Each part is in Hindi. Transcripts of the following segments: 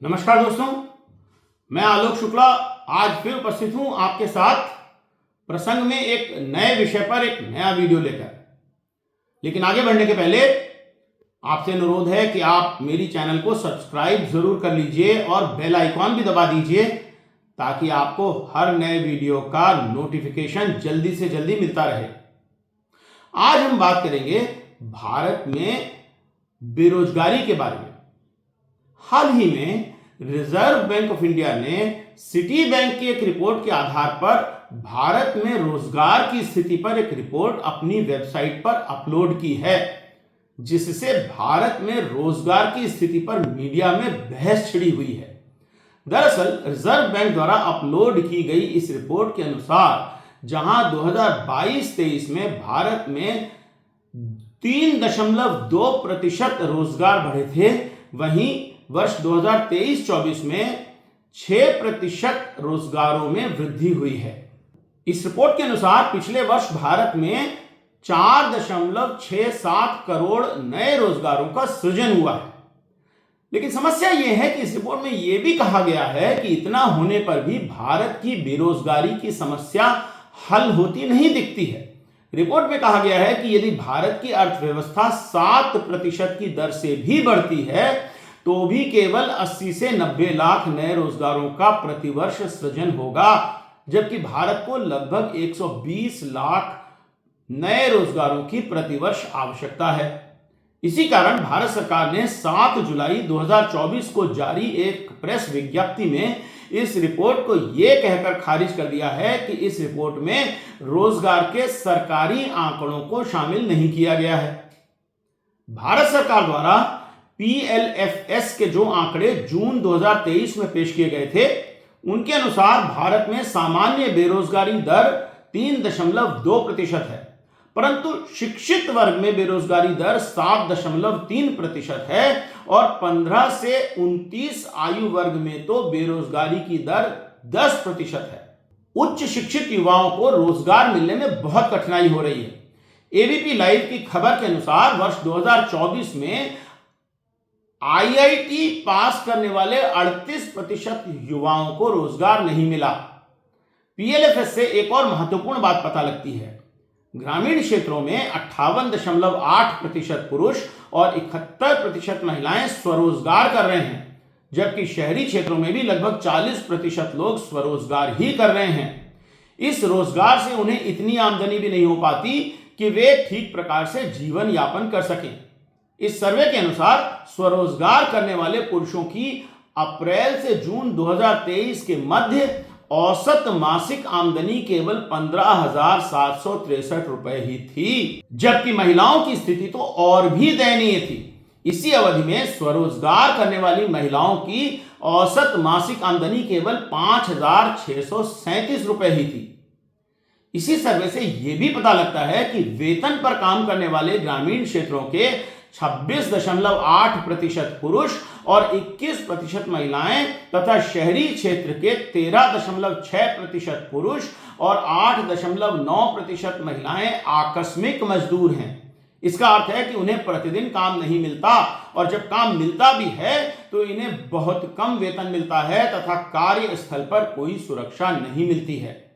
नमस्कार दोस्तों, मैं आलोक शुक्ला आज फिर उपस्थित हूं आपके साथ प्रसंग में एक नए विषय पर एक नया वीडियो लेकर। लेकिन आगे बढ़ने के पहले आपसे अनुरोध है कि आप मेरी चैनल को सब्सक्राइब जरूर कर लीजिए और बेल आइकॉन भी दबा दीजिए ताकि आपको हर नए वीडियो का नोटिफिकेशन जल्दी से जल्दी मिलता रहे। आज हम बात करेंगे भारत में बेरोजगारी के बारे में। हाल ही में रिजर्व बैंक ऑफ इंडिया ने सिटी बैंक की एक रिपोर्ट के आधार पर भारत में रोजगार की स्थिति पर एक रिपोर्ट अपनी वेबसाइट पर अपलोड की है, जिससे भारत में रोजगार की स्थिति पर मीडिया में बहस छिड़ी हुई है। दरअसल रिजर्व बैंक द्वारा अपलोड की गई इस रिपोर्ट के अनुसार जहां 2022-23 में भारत में 3.2% रोजगार बढ़े थे, वहीं वर्ष 2023-24 में 6% रोजगारों में वृद्धि हुई है। इस रिपोर्ट के अनुसार पिछले वर्ष भारत में 4.67 करोड़ नए रोजगारों का सृजन हुआ है। लेकिन समस्या यह है कि इस रिपोर्ट में यह भी कहा गया है कि इतना होने पर भी भारत की बेरोजगारी की समस्या हल होती नहीं दिखती है। रिपोर्ट में कहा गया है कि यदि भारत की अर्थव्यवस्था 7% की दर से भी बढ़ती है तो भी केवल 80 से 90 लाख नए रोजगारों का प्रतिवर्ष सृजन होगा, जबकि भारत को लगभग 120 लाख नए रोजगारों की प्रतिवर्ष आवश्यकता है। इसी कारण भारत सरकार ने 7 जुलाई 2024 को जारी एक प्रेस विज्ञप्ति में इस रिपोर्ट को यह कहकर खारिज कर दिया है कि इस रिपोर्ट में रोजगार के सरकारी आंकड़ों को शामिल नहीं किया गया है। भारत सरकार द्वारा PLFS के जो आंकड़े जून 2023 में पेश किए गए थे, उनके अनुसार भारत में सामान्य बेरोजगारी दर 3.2% है, परंतु शिक्षित वर्ग में बेरोजगारी दर 7.3% है और 15 से 29 आयु वर्ग में तो बेरोजगारी की दर 10% है। उच्च शिक्षित युवाओं को रोजगार मिलने में बहुत कठिनाई हो रही है। ABP लाइव की खबर के अनुसार वर्ष 2024 में IIT पास करने वाले 38% युवाओं को रोजगार नहीं मिला। PLFS से एक और महत्वपूर्ण बात पता लगती है। ग्रामीण क्षेत्रों में 58.8% पुरुष और 71% महिलाएं स्वरोजगार कर रहे हैं, जबकि शहरी क्षेत्रों में भी लगभग 40% लोग स्वरोजगार ही कर रहे हैं। इस रोजगार से उन्हें इतनी आमदनी भी नहीं हो पाती कि वे ठीक प्रकार से जीवन यापन कर सकें। इस सर्वे के अनुसार स्वरोजगार करने वाले पुरुषों की अप्रैल से जून 2023 के मध्य औसत मासिक आमदनी केवल 15,763 रुपए ही थी, जबकि महिलाओं की स्थिति तो और भी दयनीय थी। इसी अवधि में स्वरोजगार करने वाली महिलाओं की औसत मासिक आमदनी केवल 5,637 रुपए ही थी। इसी सर्वे से यह भी पता लगता है कि वेतन पर काम करने वाले ग्रामीण क्षेत्रों के 26.8% पुरुष और 21% महिलाएं तथा शहरी क्षेत्र के 13.6% पुरुष और 8.9% महिलाएं आकस्मिक मजदूर हैं। इसका अर्थ है कि उन्हें प्रतिदिन काम नहीं मिलता और जब काम मिलता भी है तो इन्हें बहुत कम वेतन मिलता है तथा कार्यस्थल पर कोई सुरक्षा नहीं मिलती है।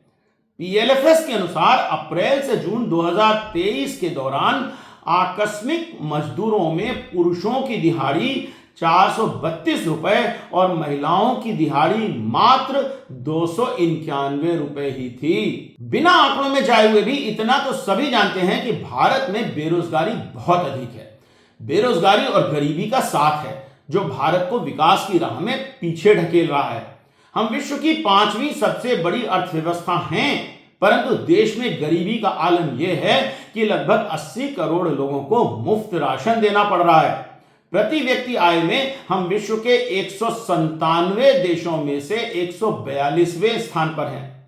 PLFS के अनुसार अप्रैल से जून 2023 के दौरान आकस्मिक मजदूरों में पुरुषों की दिहाड़ी 432 रुपए और महिलाओं की दिहाड़ी मात्र 291 रुपए ही थी। बिना आंकड़ों में जाए हुए भी इतना तो सभी जानते हैं कि भारत में बेरोजगारी बहुत अधिक है। बेरोजगारी और गरीबी का साथ है जो भारत को विकास की राह में पीछे ढकेल रहा है। हम विश्व की 5वीं सबसे बड़ी अर्थव्यवस्था हैं, परंतु देश में गरीबी का आलम यह है कि लगभग 80 करोड़ लोगों को मुफ्त राशन देना पड़ रहा है। प्रति व्यक्ति आय में हम विश्व के 197 देशों में से 142वें स्थान पर हैं।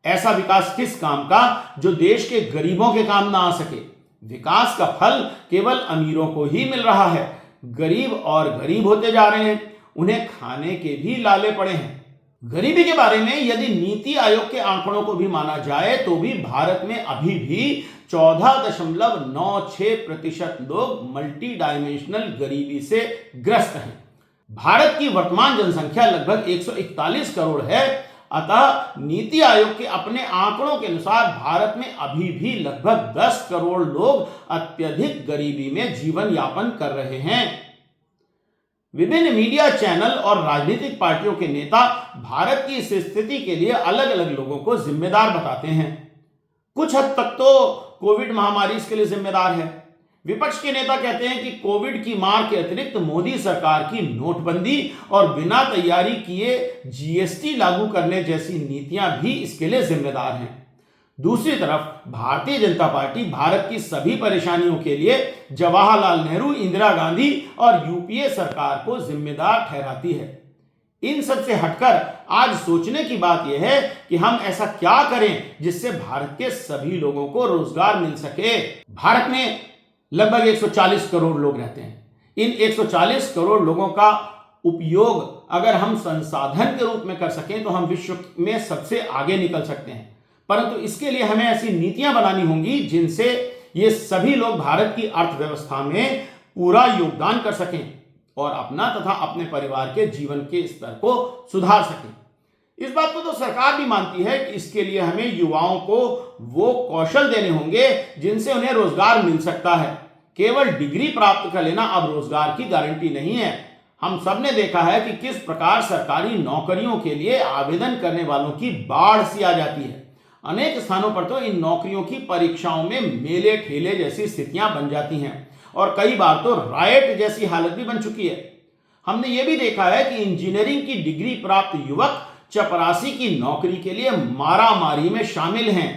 ऐसा विकास किस काम का जो देश के गरीबों के काम ना आ सके। विकास का फल केवल अमीरों को ही मिल रहा है। गरीब और गरीब होते जा रहे हैं, उन्हें खाने के भी लाले पड़े हैं। गरीबी के बारे में यदि नीति आयोग के आंकड़ों को भी माना जाए तो भी भारत में अभी भी 14.96% लोग मल्टी डायमेंशनल गरीबी से ग्रस्त हैं। भारत की वर्तमान जनसंख्या लगभग 141 करोड़ है। अतः नीति आयोग के अपने आंकड़ों के अनुसार भारत में अभी भी लगभग 10 करोड़ लोग अत्यधिक गरीबी में जीवन यापन कर रहे हैं। विभिन्न मीडिया चैनल और राजनीतिक पार्टियों के नेता भारत की इस स्थिति के लिए अलग अलग लोगों को जिम्मेदार बताते हैं। कुछ हद तक तो कोविड महामारी इसके लिए जिम्मेदार है। विपक्ष के नेता कहते हैं कि कोविड की मार के अतिरिक्त मोदी सरकार की नोटबंदी और बिना तैयारी किए जीएसटी लागू करने जैसी नीतियां भी इसके लिए जिम्मेदार हैं। दूसरी तरफ भारतीय जनता पार्टी भारत की सभी परेशानियों के लिए जवाहरलाल नेहरू, इंदिरा गांधी और यूपीए सरकार को जिम्मेदार ठहराती है। इन सब से हटकर आज सोचने की बात यह है कि हम ऐसा क्या करें जिससे भारत के सभी लोगों को रोजगार मिल सके। भारत में लगभग 140 करोड़ लोग रहते हैं। इन 140 करोड़ लोगों का उपयोग अगर हम संसाधन के रूप में कर सकें तो हम विश्व में सबसे आगे निकल सकते हैं। परंतु इसके लिए हमें ऐसी नीतियां बनानी होंगी जिनसे ये सभी लोग भारत की अर्थव्यवस्था में पूरा योगदान कर सकें और अपना तथा अपने परिवार के जीवन के स्तर को सुधार सकें। इस बात को तो सरकार भी मानती है कि इसके लिए हमें युवाओं को वो कौशल देने होंगे जिनसे उन्हें रोजगार मिल सकता है। केवल डिग्री प्राप्त कर लेना अब रोजगार की गारंटी नहीं है। हम सब ने देखा है कि किस प्रकार सरकारी नौकरियों के लिए आवेदन करने वालों की बाढ़ सी आ जाती है। अनेक स्थानों पर तो इन नौकरियों की परीक्षाओं में मेले ठेले जैसी स्थितियां बन जाती हैं और कई बार तो रायट जैसी हालत भी बन चुकी है। हमने ये भी देखा है कि इंजीनियरिंग की डिग्री प्राप्त युवक चपरासी की नौकरी के लिए मारामारी में शामिल हैं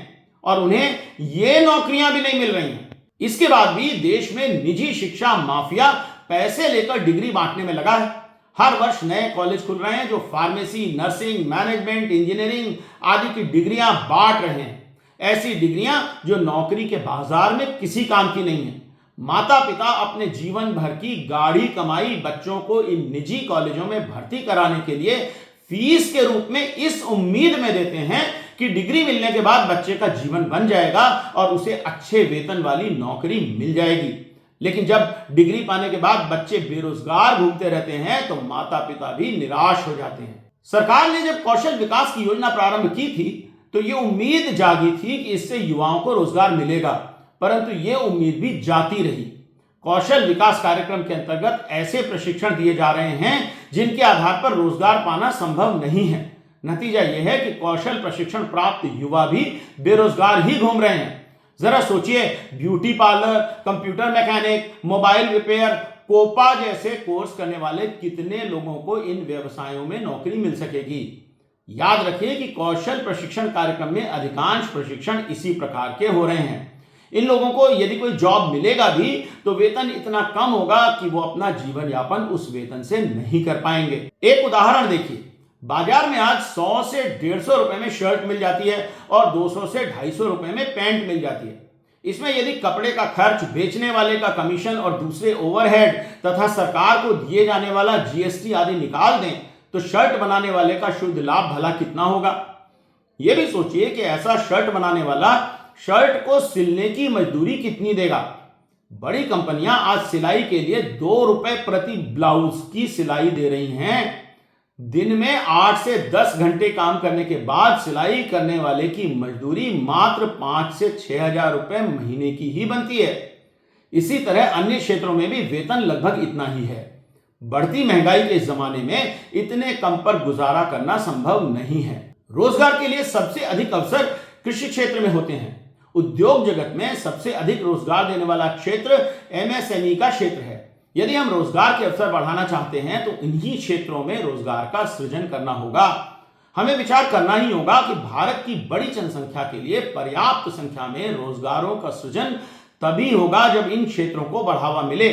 और उन्हें ये नौकरियां भी नहीं मिल रही हैं। इसके बाद भी देश में निजी शिक्षा माफिया पैसे लेकर डिग्री बांटने में लगा है। हर वर्ष नए कॉलेज खुल रहे हैं जो फार्मेसी, नर्सिंग, मैनेजमेंट, इंजीनियरिंग आदि की डिग्रियां बांट रहे हैं। ऐसी डिग्रियां जो नौकरी के बाजार में किसी काम की नहीं है। माता पिता अपने जीवन भर की गाढ़ी कमाई बच्चों को इन निजी कॉलेजों में भर्ती कराने के लिए फीस के रूप में इस उम्मीद में देते हैं कि डिग्री मिलने के बाद बच्चे का जीवन बन जाएगा और उसे अच्छे वेतन वाली नौकरी मिल जाएगी। लेकिन जब डिग्री पाने के बाद बच्चे बेरोजगार घूमते रहते हैं तो माता पिता भी निराश हो जाते हैं। सरकार ने जब कौशल विकास की योजना प्रारंभ की थी तो ये उम्मीद जागी थी कि इससे युवाओं को रोजगार मिलेगा, परंतु ये उम्मीद भी जाती रही। कौशल विकास कार्यक्रम के अंतर्गत ऐसे प्रशिक्षण दिए जा रहे हैं जिनके आधार पर रोजगार पाना संभव नहीं है। नतीजा यह है कि कौशल प्रशिक्षण प्राप्त युवा भी बेरोजगार ही घूम रहे हैं। जरा सोचिए, beauty parlour, computer mechanic, mobile repair, COPA जैसे कोर्स करने वाले कितने लोगों को इन व्यवसायों में नौकरी मिल सकेगी। याद रखिए कि कौशल प्रशिक्षण कार्यक्रम में अधिकांश प्रशिक्षण इसी प्रकार के हो रहे हैं। इन लोगों को यदि कोई जॉब मिलेगा भी तो वेतन इतना कम होगा कि वो अपना जीवन यापन उस वेतन से नहीं कर पाएंगे। एक उदाहरण देखिए, बाजार में आज 100 से 150 रुपए में शर्ट मिल जाती है और 200 से 250 रुपए में पैंट मिल जाती है। इसमें यदि कपड़े का खर्च, बेचने वाले का कमीशन और दूसरे ओवरहेड तथा सरकार को दिए जाने वाला जीएसटी आदि निकाल दें तो शर्ट बनाने वाले का शुद्ध लाभ भला कितना होगा। यह भी सोचिए कि ऐसा शर्ट बनाने वाला शर्ट को सिलने की मजदूरी कितनी देगा। बड़ी कंपनियां आज सिलाई के लिए 2 रुपए प्रति ब्लाउज की सिलाई दे रही हैं। दिन में 8 से 10 घंटे काम करने के बाद सिलाई करने वाले की मजदूरी मात्र 5 से 6 हजार रुपए महीने की ही बनती है। इसी तरह अन्य क्षेत्रों में भी वेतन लगभग इतना ही है। बढ़ती महंगाई के जमाने में इतने कम पर गुजारा करना संभव नहीं है। रोजगार के लिए सबसे अधिक अवसर कृषि क्षेत्र में होते हैं। उद्योग जगत में सबसे अधिक रोजगार देने वाला क्षेत्र एमएसएमई का क्षेत्र है। यदि हम रोजगार के अवसर बढ़ाना चाहते हैं तो इन्हीं क्षेत्रों में रोजगार का सृजन करना होगा। हमें विचार करना ही होगा कि भारत की बड़ी जनसंख्या के लिए पर्याप्त संख्या में रोजगारों का सृजन तभी होगा जब इन क्षेत्रों को बढ़ावा मिले।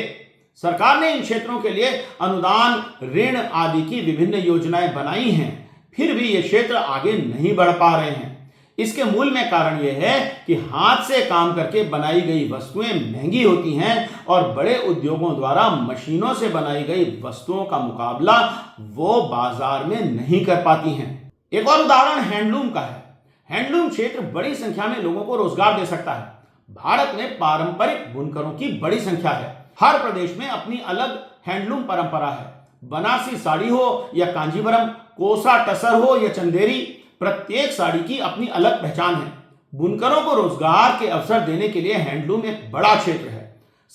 सरकार ने इन क्षेत्रों के लिए अनुदान, ऋण आदि की विभिन्न योजनाएं बनाई हैं, फिर भी ये क्षेत्र आगे नहीं बढ़ पा रहे हैं। इसके मूल में कारण यह है कि हाथ से काम करके बनाई गई वस्तुएं महंगी होती हैं और बड़े उद्योगों द्वारा मशीनों से बनाई गई वस्तुओं का मुकाबला वो बाजार में नहीं कर पाती हैं। एक और उदाहरण हैंडलूम का है। हैंडलूम क्षेत्र बड़ी संख्या में लोगों को रोजगार दे सकता है। भारत में पारंपरिक बुनकरों की बड़ी संख्या है। हर प्रदेश में अपनी अलग हैंडलूम परंपरा है। बनारसी साड़ी हो या कांजीवरम, कोसा टसर हो या चंदेरी, प्रत्येक साड़ी की अपनी अलग पहचान है। बुनकरों को रोजगार के अवसर देने के लिए हैंडलूम एक बड़ा क्षेत्र है।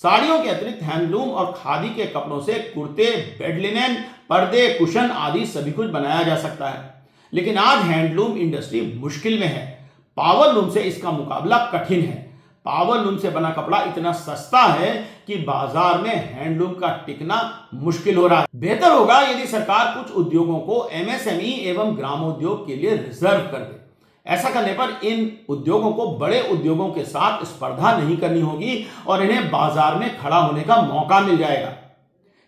साड़ियों के अतिरिक्त हैंडलूम और खादी के कपड़ों से कुर्ते, बेड लिनेन, पर्दे, कुशन आदि सभी कुछ बनाया जा सकता है। लेकिन आज हैंडलूम इंडस्ट्री मुश्किल में है। पावरलूम से इसका मुकाबला कठिन है। पावरलूम से बना कपड़ा इतना सस्ता है कि बाजार में हैंडलूम का टिकना मुश्किल हो रहा है। बेहतर होगा यदि सरकार कुछ उद्योगों को एमएसएमई एवं ग्रामोद्योग के लिए रिजर्व कर दे। ऐसा करने पर इन उद्योगों को बड़े उद्योगों के साथ स्पर्धा नहीं करनी होगी और इन्हें बाजार में खड़ा होने का मौका मिल जाएगा।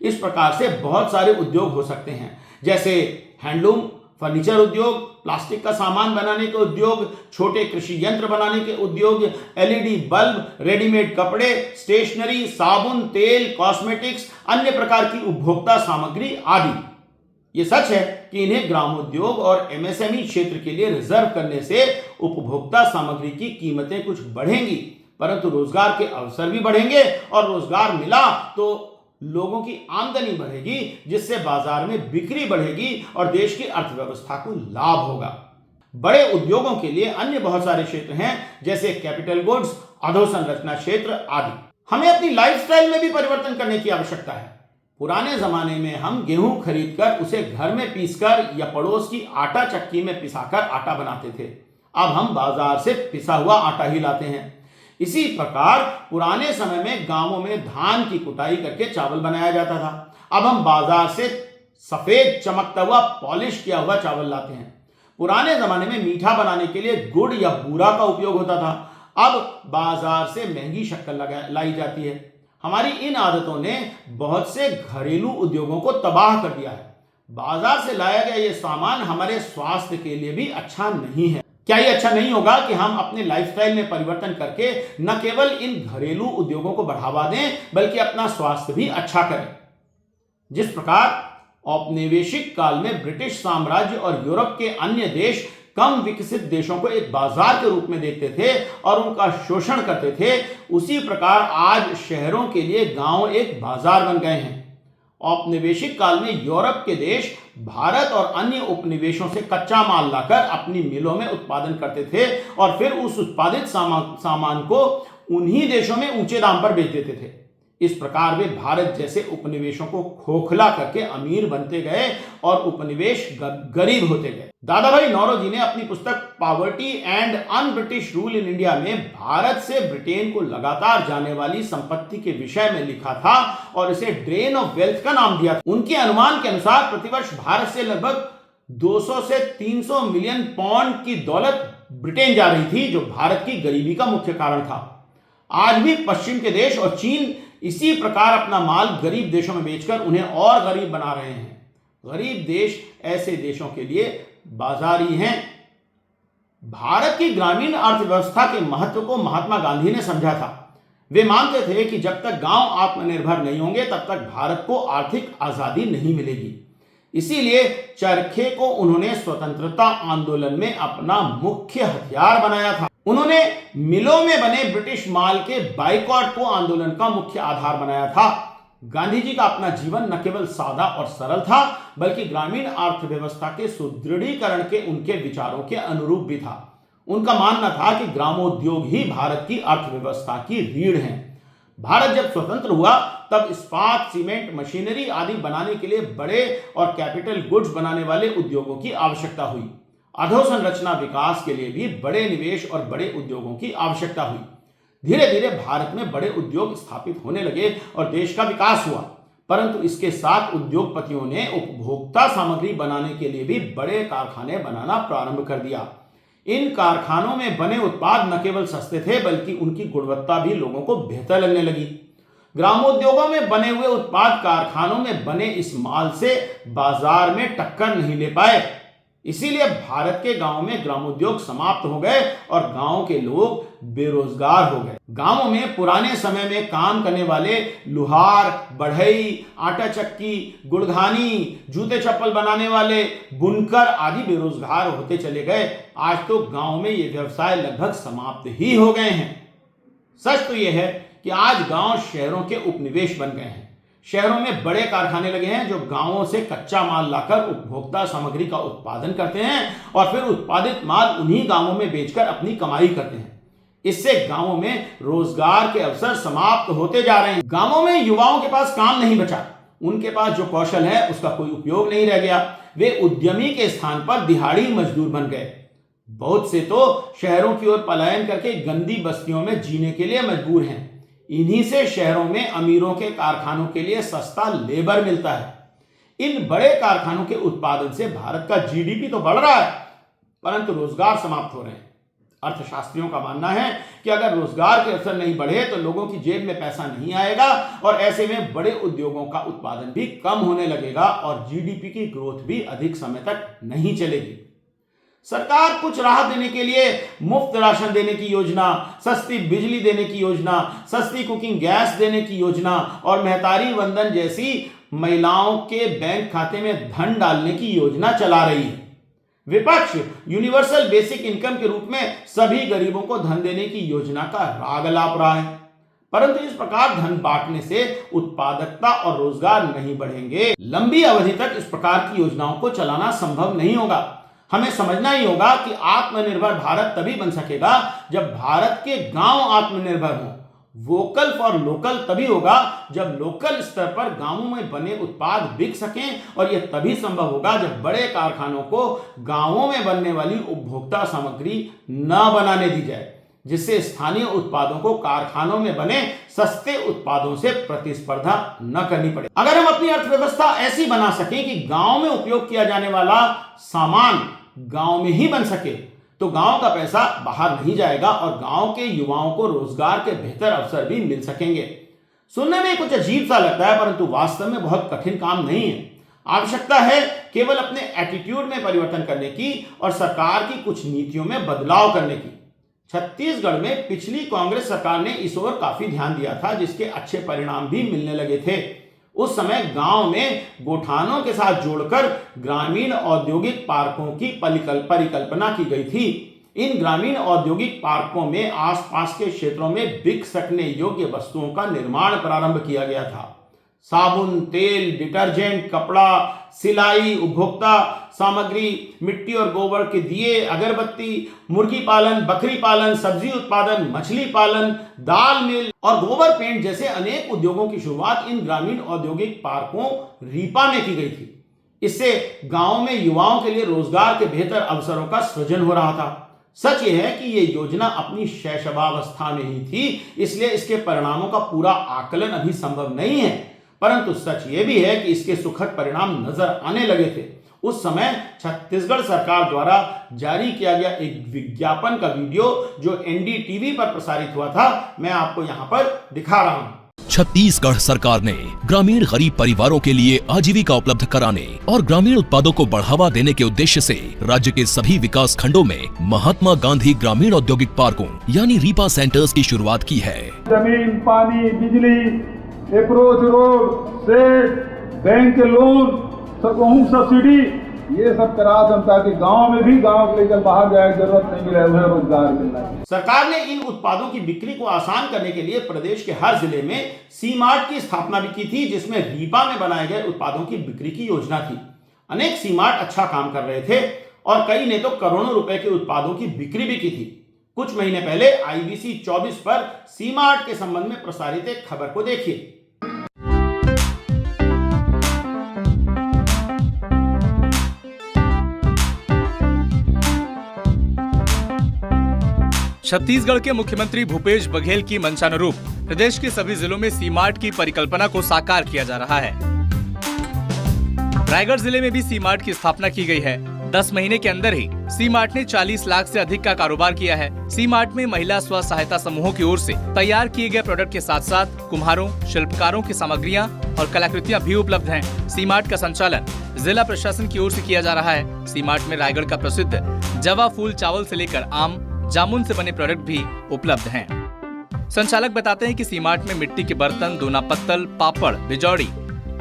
इस प्रकार से बहुत सारे उद्योग हो सकते हैं, जैसे हैंडलूम, फर्नीचर उद्योग, प्लास्टिक का सामान बनाने के उद्योग, छोटे कृषि यंत्र बनाने के उद्योग, एलईडी बल्ब, रेडीमेड कपड़े, स्टेशनरी, साबुन, तेल, कॉस्मेटिक्स, अन्य प्रकार की उपभोक्ता सामग्री आदि। ये सच है कि इन्हें ग्रामोद्योग और एमएसएमई क्षेत्र के लिए रिजर्व करने से उपभोक्ता सामग्री की कीमतें कुछ बढ़ेंगी, परंतु रोजगार के अवसर भी बढ़ेंगे और रोजगार मिला तो लोगों की आमदनी बढ़ेगी, जिससे बाजार में बिक्री बढ़ेगी और देश की अर्थव्यवस्था को लाभ होगा। बड़े उद्योगों के लिए अन्य बहुत सारे क्षेत्र हैं, जैसे कैपिटल गुड्स, अधोसंरचना क्षेत्र आदि। हमें अपनी लाइफस्टाइल में भी परिवर्तन करने की आवश्यकता है। पुराने जमाने में हम गेहूं खरीदकर उसे घर में पीसकर या पड़ोस की आटा चक्की में पिसाकर आटा बनाते थे। अब हम बाजार से पिसा हुआ आटा ही लाते हैं। इसी प्रकार पुराने समय में गांवों में धान की कुटाई करके चावल बनाया जाता था। अब हम बाजार से सफेद चमकता हुआ पॉलिश किया हुआ चावल लाते हैं। पुराने जमाने में मीठा बनाने के लिए गुड़ या बूरा का उपयोग होता था। अब बाजार से महंगी शक्कर लाई जाती है। हमारी इन आदतों ने बहुत से घरेलू उद्योगों को तबाह कर दिया है। बाजार से लाया गया ये सामान हमारे स्वास्थ्य के लिए भी अच्छा नहीं है। क्या ये अच्छा नहीं होगा कि हम अपने लाइफस्टाइल में परिवर्तन करके न केवल इन घरेलू उद्योगों को बढ़ावा दें, बल्कि अपना स्वास्थ्य भी अच्छा करें? जिस प्रकार औपनिवेशिक काल में ब्रिटिश साम्राज्य और यूरोप के अन्य देश कम विकसित देशों को एक बाजार के रूप में देखते थे और उनका शोषण करते थे, उसी प्रकार आज शहरों के लिए गांव एक बाजार बन गए हैं। औपनिवेशिक काल में यूरोप के देश भारत और अन्य उपनिवेशों से कच्चा माल लाकर अपनी मिलों में उत्पादन करते थे और फिर उस उत्पादित सामान को उन्हीं देशों में ऊंचे दाम पर बेच देते थे। इस प्रकार वे भारत जैसे उपनिवेशों को खोखला करके अमीर बनते गए और उपनिवेश गरीब होते गए। दादा भाई नौरोजी ने अपनी पुस्तक poverty and un British rule in India में भारत से ब्रिटेन को लगातार जाने वाली संपत्ति के विषय में लिखा था और इसे ड्रेन ऑफ वेल्थ का नाम दिया था। उनके अनुमान के अनुसार प्रतिवर्ष भारत से लगभग 200 से 300 मिलियन पाउंड की दौलत ब्रिटेन जा रही थी, जो भारत की गरीबी का मुख्य कारण था। आज भी पश्चिम के देश और चीन इसी प्रकार अपना माल गरीब देशों में बेचकर उन्हें और गरीब बना रहे हैं। गरीब देश ऐसे देशों के लिए बाजारी हैं। भारत की ग्रामीण अर्थव्यवस्था के महत्व को महात्मा गांधी ने समझा था। वे मानते थे कि जब तक गांव आत्मनिर्भर नहीं होंगे, तब तक भारत को आर्थिक आजादी नहीं मिलेगी। इसीलिए चरखे को उन्होंने स्वतंत्रता आंदोलन में अपना मुख्य हथियार बनाया था। उन्होंने मिलों में बने ब्रिटिश माल के बाइकॉट को आंदोलन का मुख्य आधार बनाया था। गांधी जी का अपना जीवन न केवल सादा और सरल था, बल्कि ग्रामीण अर्थव्यवस्था के सुदृढ़ीकरण के उनके विचारों के अनुरूप भी था। उनका मानना था कि ग्रामोद्योग ही भारत की अर्थव्यवस्था की रीढ़ है। भारत जब स्वतंत्र हुआ, तब इस्पात, सीमेंट, मशीनरी आदि बनाने के लिए बड़े और कैपिटल गुड्स बनाने वाले उद्योगों की आवश्यकता हुई। अधोसंरचना विकास के लिए भी बड़े निवेश और बड़े उद्योगों की आवश्यकता हुई। धीरे धीरे भारत में बड़े उद्योग स्थापित होने लगे और देश का विकास हुआ, परंतु इसके साथ उद्योगपतियों ने उपभोक्ता सामग्री बनाने के लिए भी बड़े कारखाने बनाना प्रारंभ कर दिया। इन कारखानों में बने उत्पाद न केवल सस्ते थे, बल्कि उनकी गुणवत्ता भी लोगों को बेहतर लगने लगी। ग्रामोद्योगों में बने हुए उत्पाद कारखानों में बने इस माल से बाजार में टक्कर नहीं ले पाए। इसीलिए भारत के गांवों में ग्रामोद्योग समाप्त हो गए और गांव के लोग बेरोजगार हो गए। गांवों में पुराने समय में काम करने वाले लुहार, बढ़ई, आटा चक्की, गुड़घानी, जूते चप्पल बनाने वाले, बुनकर आदि बेरोजगार होते चले गए। आज तो गांव में ये व्यवसाय लगभग समाप्त ही हो गए हैं। सच तो यह है कि आज गांव शहरों के उपनिवेश बन गए हैं। शहरों में बड़े कारखाने लगे हैं जो गांवों से कच्चा माल लाकर उपभोक्ता सामग्री का उत्पादन करते हैं और फिर उत्पादित माल उन्हीं गांवों में बेचकर अपनी कमाई करते हैं। इससे गांवों में रोजगार के अवसर समाप्त होते जा रहे हैं। गांवों में युवाओं के पास काम नहीं बचा, उनके पास जो कौशल है उसका कोई उपयोग नहीं रह गया। वे उद्यमी के स्थान पर दिहाड़ी मजदूर बन गए। बहुत से तो शहरों की ओर पलायन करके गंदी बस्तियों में जीने के लिए मजबूर हैं। इन्हीं से शहरों में अमीरों के कारखानों के लिए सस्ता लेबर मिलता है। इन बड़े कारखानों के उत्पादन से भारत का जीडीपी तो बढ़ रहा है, परंतु रोजगार समाप्त हो रहे हैं। अर्थशास्त्रियों का मानना है कि अगर रोजगार के अवसर नहीं बढ़े तो लोगों की जेब में पैसा नहीं आएगा और ऐसे में बड़े उद्योगों का उत्पादन भी कम होने लगेगा और जीडीपी की ग्रोथ भी अधिक समय तक नहीं चलेगी। सरकार कुछ राहत देने के लिए मुफ्त राशन देने की योजना, सस्ती बिजली देने की योजना, सस्ती कुकिंग गैस देने की योजना और महतारी वंदन जैसी महिलाओं के बैंक खाते में धन डालने की योजना चला रही है। विपक्ष यूनिवर्सल बेसिक इनकम के रूप में सभी गरीबों को धन देने की योजना का राग अलाप रहा है, परंतु इस प्रकार धन बांटने से उत्पादकता और रोजगार नहीं बढ़ेंगे। लंबी अवधि तक इस प्रकार की योजनाओं को चलाना संभव नहीं होगा। हमें समझना ही होगा कि आत्मनिर्भर भारत तभी बन सकेगा जब भारत के गांव आत्मनिर्भर हों। वोकल फॉर लोकल तभी होगा जब लोकल स्तर पर गांवों में बने उत्पाद बिक सकें और यह तभी संभव होगा जब बड़े कारखानों को गांवों में बनने वाली उपभोक्ता सामग्री न बनाने दी जाए, जिससे स्थानीय उत्पादों को कारखानों में बने सस्ते उत्पादों से प्रतिस्पर्धा न करनी पड़े। अगर हम अपनी अर्थव्यवस्था ऐसी बना सकें कि गांव में उपयोग किया जाने वाला सामान गांव में ही बन सके तो गांव का पैसा बाहर नहीं जाएगा और गांव के युवाओं को रोजगार के बेहतर अवसर भी मिल सकेंगे। सुनने में कुछ अजीब सा लगता है, परंतु वास्तव में बहुत कठिन काम नहीं है। आवश्यकता है केवल अपने एटीट्यूड में परिवर्तन करने की और सरकार की कुछ नीतियों में बदलाव करने की। छत्तीसगढ़ में पिछली कांग्रेस सरकार ने इस ओर काफी ध्यान दिया था, जिसके अच्छे परिणाम भी मिलने लगे थे। उस समय गांव में गोठानों के साथ जोड़कर ग्रामीण औद्योगिक पार्कों की परिकल्पना की गई थी। इन ग्रामीण औद्योगिक पार्कों में आसपास के क्षेत्रों में बिक सकने योग्य वस्तुओं का निर्माण प्रारंभ किया गया था। साबुन, तेल, डिटर्जेंट, कपड़ा, सिलाई, उपभोक्ता सामग्री, मिट्टी और गोबर के दिए, अगरबत्ती, मुर्गी पालन, बकरी पालन, सब्जी उत्पादन, मछली पालन, दाल मिल और गोबर पेंट जैसे अनेक उद्योगों की शुरुआत इन ग्रामीण औद्योगिक पार्कों रीपा में की गई थी। इससे गांव में युवाओं के लिए रोजगार के बेहतर अवसरों का सृजन हो रहा था। सच यह है कि यह योजना अपनी शैशवावस्था में ही थी, इसलिए इसके परिणामों का पूरा आकलन अभी संभव नहीं है, परंतु सच यह भी है कि इसके सुखद परिणाम नजर आने लगे थे। उस समय छत्तीसगढ़ सरकार द्वारा जारी किया गया एक विज्ञापन का वीडियो जो एनडीटीवी पर प्रसारित हुआ था, मैं आपको यहाँ पर दिखा रहा हूँ। छत्तीसगढ़ सरकार ने ग्रामीण गरीब परिवारों के लिए आजीविका उपलब्ध कराने और ग्रामीण उत्पादों को बढ़ावा देने के उद्देश्य से राज्य के सभी विकास खंडों में महात्मा गांधी ग्रामीण औद्योगिक पार्कों यानी रीपा सेंटर्स की शुरुआत की है। जमीन, पानी, बिजली, अप्रोच रोड, सेट, बैंक के लोन, होम सब्सिडी, ये सब करा दें ताकि गांव में भी गांव को लेकर बाहर जाए जरूरत नहीं मिले, उन्हें रोजगार मिलना है। सरकार ने इन उत्पादों की बिक्री को आसान करने के लिए प्रदेश के हर जिले में सी मार्ट की स्थापना भी की थी, जिसमें रीपा में बनाए गए उत्पादों की बिक्री की योजना थी। अनेक सी मार्ट अच्छा काम कर रहे थे और कई ने तो करोड़ों रुपए के उत्पादों की बिक्री भी की थी। कुछ महीने पहले IBC 24 पर सी मार्ट के संबंध में प्रसारित एक खबर को देखिए। छत्तीसगढ़ के मुख्यमंत्री भूपेश बघेल की मंशानुरूप प्रदेश के सभी जिलों में सी मार्ट की परिकल्पना को साकार किया जा रहा है। रायगढ़ जिले में भी सी मार्ट की स्थापना की गई है। 10 महीने के अंदर ही सी मार्ट ने 40 लाख से अधिक का कारोबार किया है। सी मार्ट में महिला स्व सहायता समूहों की ओर से तैयार किए गए प्रोडक्ट के साथ साथ कुम्हारों, शिल्पकारों की सामग्रियां और कलाकृतियां भी उपलब्ध हैं। सी मार्ट का संचालन जिला प्रशासन की ओर से किया जा रहा है। सी मार्ट में रायगढ़ का प्रसिद्ध जवा फूल चावल से लेकर आम, जामुन से बने प्रोडक्ट भी उपलब्ध हैं। संचालक बताते हैं कि सी मार्ट में मिट्टी के बर्तन, दोना पत्तल, पापड़, बिजौड़ी,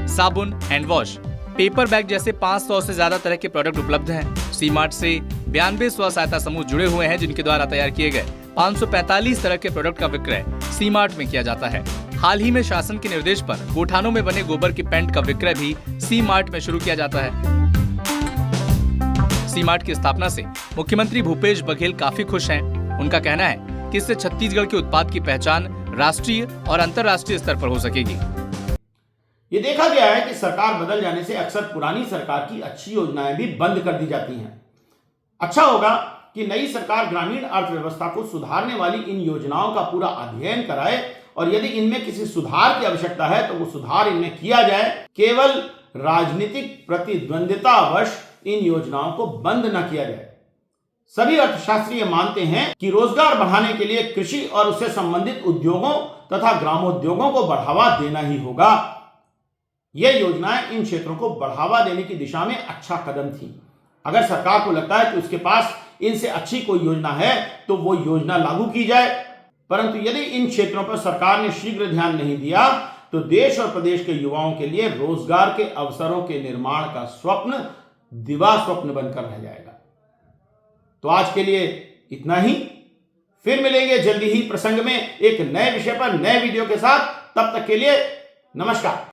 साबुन, हैंड वॉश, पेपर बैग जैसे 500 से ज्यादा तरह के प्रोडक्ट उपलब्ध हैं। सी मार्ट से 92 स्व सहायता समूह जुड़े हुए हैं, जिनके द्वारा तैयार किए गए 545 तरह के प्रोडक्ट का विक्रय सी मार्ट में किया जाता है। हाल ही में शासन के निर्देश पर गोठानों में बने गोबर की पेंट का विक्रय भी सी मार्ट में शुरू किया जाता है। सी मार्ट की स्थापना से मुख्यमंत्री भूपेश बघेल काफी खुश हैं। उनका कहना है कि इससे छत्तीसगढ़ के उत्पाद की पहचान राष्ट्रीय और अंतर्राष्ट्रीय स्तर पर हो सकेगी। ये देखा गया है कि सरकार बदल जाने से अक्सर पुरानी सरकार की अच्छी योजनाएं भी बंद कर दी जाती हैं। अच्छा होगा कि नई सरकार ग्रामीण अर्थव्यवस्था को सुधारने वाली इन योजनाओं का पूरा अध्ययन कराए और यदि इनमें किसी सुधार की आवश्यकता है तो वो सुधार इनमें किया जाए। केवल राजनीतिक प्रतिद्वंद्वितावश इन योजनाओं को बंद न किया जाए। सभी अर्थशास्त्री ये मानते हैं कि रोजगार बढ़ाने के लिए कृषि और उससे संबंधित उद्योगों तथा ग्रामोद्योगों को बढ़ावा देना ही होगा। ये योजनाएं इन क्षेत्रों को बढ़ावा देने की दिशा में अच्छा कदम थी। अगर सरकार को लगता है कि उसके पास इनसे अच्छी कोई योजना है तो वो योजना लागू की जाए, परंतु यदि इन क्षेत्रों पर सरकार ने शीघ्र ध्यान नहीं दिया तो देश और प्रदेश के युवाओं के लिए रोजगार के अवसरों के निर्माण का स्वप्न दिवा स्वप्न बनकर रह जाएगा। तो आज के लिए इतना ही। फिर मिलेंगे जल्दी ही प्रसंग में एक नए विषय पर नए वीडियो के साथ। तब तक के लिए नमस्कार।